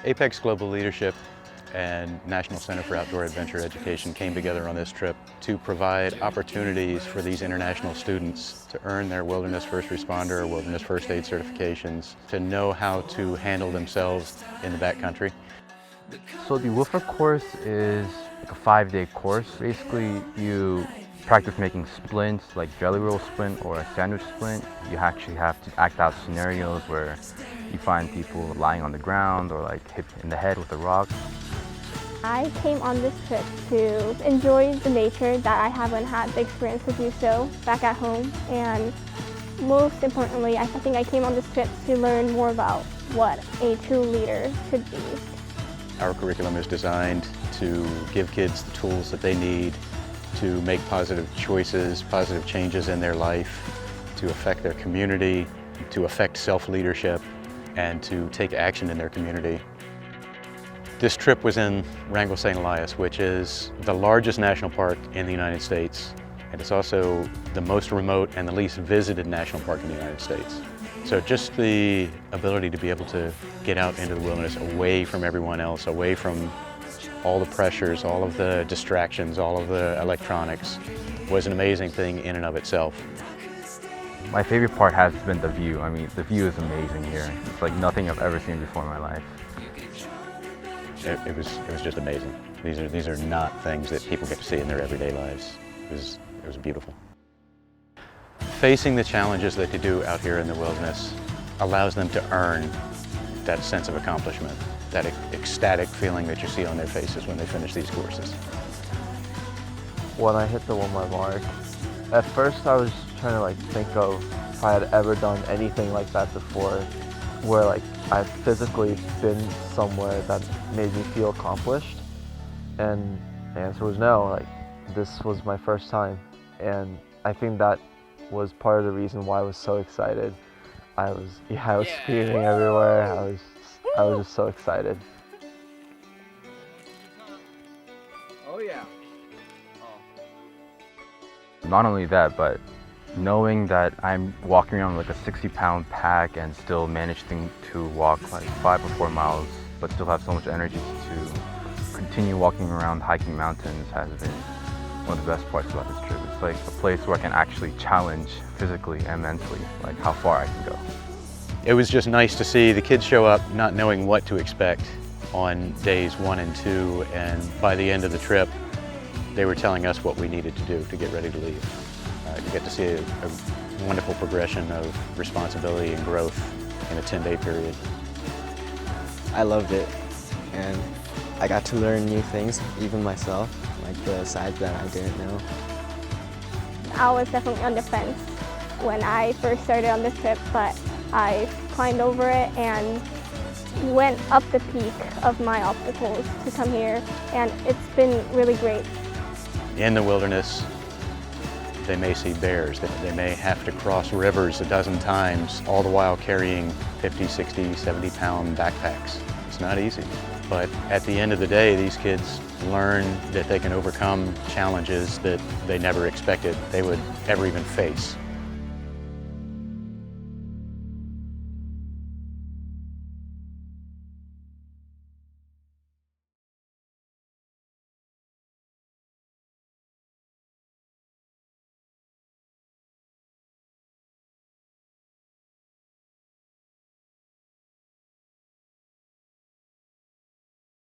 Apex Global Leadership and National Center for Outdoor Adventure Education came together on this trip to provide opportunities for these international students to earn their Wilderness First Responder or Wilderness First Aid certifications, to know how to handle themselves in the backcountry. So the Woofer course is like a 5-day course. Basically, you practice making splints, like jelly roll splint or a sandwich splint. You actually have to act out scenarios where you find people lying on the ground or like hit in the head with a rock. I came on this trip to enjoy the nature that I haven't had the experience to do so back at home. And most importantly, I think I came on this trip to learn more about what a true leader should be. Our curriculum is designed to give kids the tools that they need to make positive choices, positive changes in their life, to affect their community, to affect self-leadership, and to take action in their community. This trip was in Wrangell-St. Elias, which is the largest national park in the United States, and it's also the most remote and the least visited national park in the United States. So just the ability to be able to get out into the wilderness away from everyone else, away from all the pressures, all of the distractions, all of the electronics, was an amazing thing in and of itself. My favorite part has been the view. I mean, the view is amazing here. It's like nothing I've ever seen before in my life. It was just amazing. These are not things that people get to see in their everyday lives. It was beautiful. Facing the challenges that they do out here in the wilderness allows them to earn that sense of accomplishment, that ecstatic feeling that you see on their faces when they finish these courses. When I hit the 1 mile mark, at first I was trying to think of if I had ever done anything like that before, where I've physically been somewhere that made me feel accomplished, and the answer was no. This was my first time, and I think that was part of the reason why I was so excited. I was screaming everywhere. I was just so excited. Oh yeah. Not only that, but knowing that I'm walking around with a 60-pound pack and still managing to walk 5 or 4 miles, but still have so much energy to continue walking around hiking mountains has been one of the best parts about this trip. It's like a place where I can actually challenge physically and mentally, how far I can go. It was just nice to see the kids show up not knowing what to expect on days 1 and 2, and by the end of the trip, they were telling us what we needed to do to get ready to leave. You get to see a wonderful progression of responsibility and growth in a 10-day period. I loved it, and I got to learn new things, even myself, like the sides that I didn't know. I was definitely on the fence when I first started on this trip, but I climbed over it and went up the peak of my obstacles to come here, and it's been really great. In the wilderness, they may see bears, they may have to cross rivers a dozen times, all the while carrying 50, 60, 70-pound backpacks. It's not easy, but at the end of the day, these kids learn that they can overcome challenges that they never expected they would ever even face.